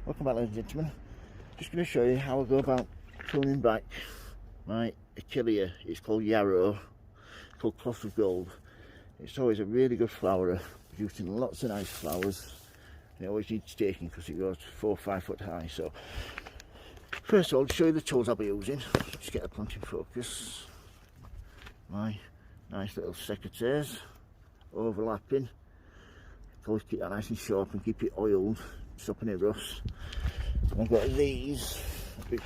Welcome back, ladies and gentlemen. Just going to show you how I go about pruning back my achillea. It's called yarrow, called cloth of gold. It's always a really good flowerer, producing lots of nice flowers. And it always needs staking because it goes 4 or 5 foot high. So first of all, to show you the tools I'll be using, just get the plant in focus. My nice little secateurs overlapping. Always keep that nice and sharp and keep it oiled, stopping it rust. And I've got these, which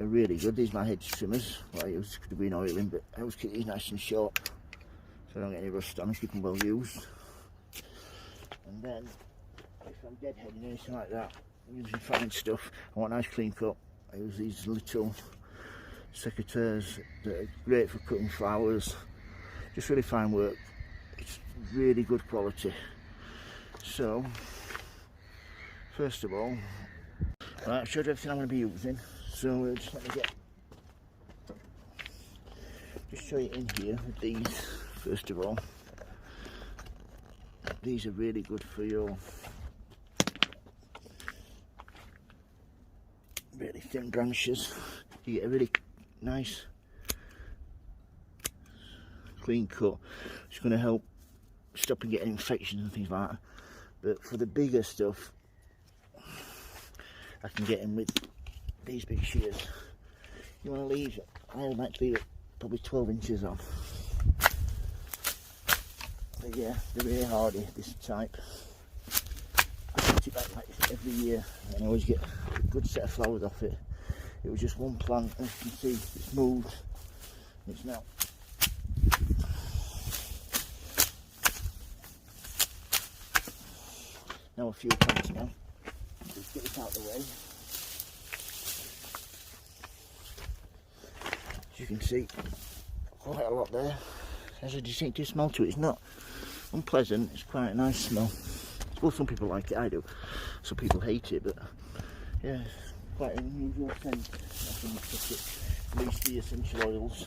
are really good. These are my hedge trimmers, what I use to be in oiling, but I always keep these nice and sharp so I don't get any rust on them, keep them well used. And then, if I'm deadheading or anything like that, I'm using fine stuff, I want a nice clean cut. I use these little secateurs that are great for cutting flowers, just really fine work. It's really good quality. So, first of all, right, I've showed you everything I'm going to be using. So just let me just show you in here with these. First of all, these are really good for your really thin branches. You get a really nice clean cut. It's going to help stopping getting infections and things like that. But for the bigger stuff, I can get in with these big shears. You want to leave it, I like to leave it probably 12 inches on. But yeah, they're really hardy, this type. I put it back like this every year and I always get a good set of flowers off it. It was just one plant, as you can see, it's moved. It's now a few plants now. Just get it out of the way. As you can see, quite a lot there. There's a distinctive smell to it. It's not unpleasant, it's quite a nice smell. Well, some people like it, I do. Some people hate it, but yeah, it's quite an unusual scent. I think it release the essential oils.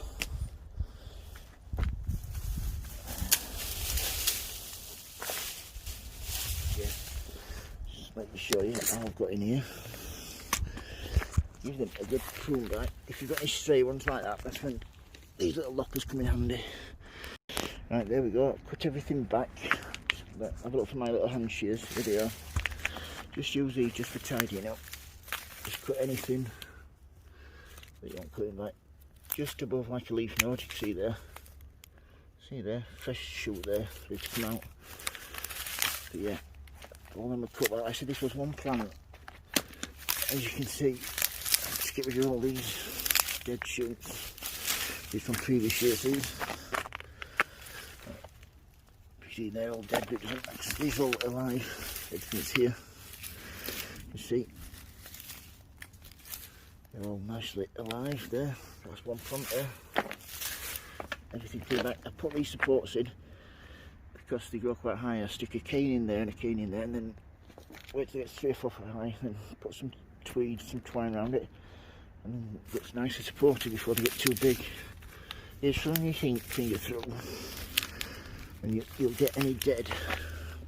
Let me show you what I've got in here. Give them a good prune back. If you've got any stray ones like that, that's when these little loppers come in handy. Right, there we go. Cut everything back. Have a look for my little hand shears. There they are. Just use these just for tidying up. Just cut anything that you want cutting back. Just above like a leaf node, you can see there. See there? Fresh shoot there, ready to come out. But yeah. All of them are cut like I said. This was one plant, as you can see. Just get rid of all these dead shoots. These from previous years. These, you see, they're all dead, but these are all alive. Everything's here. You see, they're all nicely alive there. That's one plant there. Everything clear back. I put these supports in because they grow quite high. I stick a cane in there and a cane in there, and then wait till it gets 3 or 4 foot high, and put some tweed, some twine around it, and then it gets nice and supported before they get too big. Just run your finger through, and you'll get any dead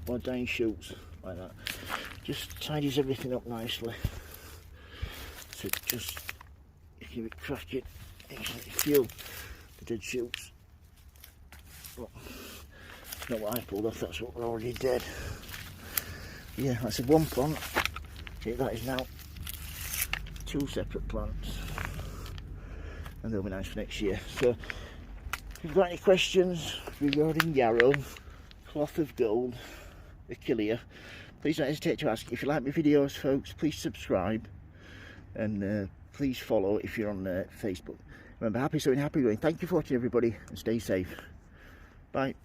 or dying shoots like that. Just tidies everything up nicely. So just give it cracking. You can feel the dead shoots. But not what I pulled off, that's what were already dead. Yeah, that's a one plant. That is now 2 separate plants, and they'll be nice for next year. So if you've got any questions regarding yarrow, cloth of gold, achillea, please don't hesitate to ask. If you like my videos, folks, please subscribe, and please follow if you're on Facebook. Remember, happy sowing, happy growing. Thank you for watching, everybody, and stay safe. Bye.